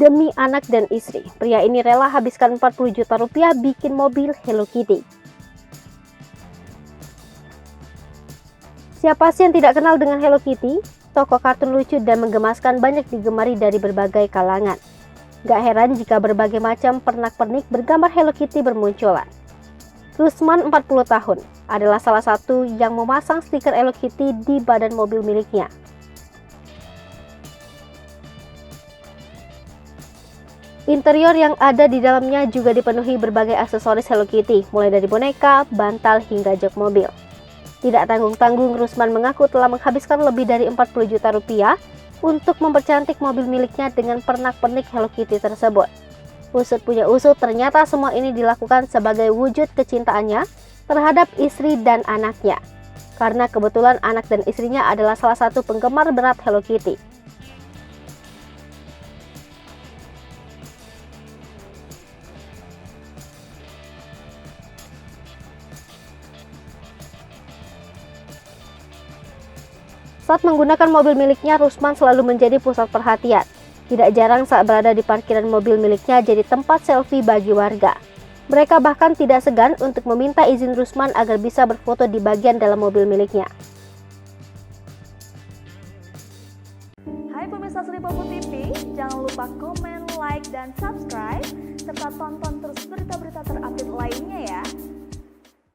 Demi anak dan istri, pria ini rela habiskan 40 juta rupiah bikin mobil Hello Kitty. Siapa sih yang tidak kenal dengan Hello Kitty? Tokoh kartun lucu dan menggemaskan banyak digemari dari berbagai kalangan. Gak heran jika berbagai macam pernak-pernik bergambar Hello Kitty bermunculan. Rusman 40 tahun adalah salah satu yang memasang stiker Hello Kitty di badan mobil miliknya. Interior yang ada di dalamnya juga dipenuhi berbagai aksesoris Hello Kitty, mulai dari boneka, bantal, hingga jok mobil. Tidak tanggung-tanggung, Rusman mengaku telah menghabiskan lebih dari 40 juta rupiah untuk mempercantik mobil miliknya dengan pernak-pernik Hello Kitty tersebut. Usut punya usut, ternyata semua ini dilakukan sebagai wujud kecintaannya terhadap istri dan anaknya. Karena kebetulan anak dan istrinya adalah salah satu penggemar berat Hello Kitty. Saat menggunakan mobil miliknya, Rusman selalu menjadi pusat perhatian. Tidak jarang saat berada di parkiran mobil miliknya jadi tempat selfie bagi warga. Mereka bahkan tidak segan untuk meminta izin Rusman agar bisa berfoto di bagian dalam mobil miliknya. Hai pemirsa Sri Popo TV, jangan lupa komen, like, dan subscribe, serta tonton terus berita-berita terupdate lainnya ya.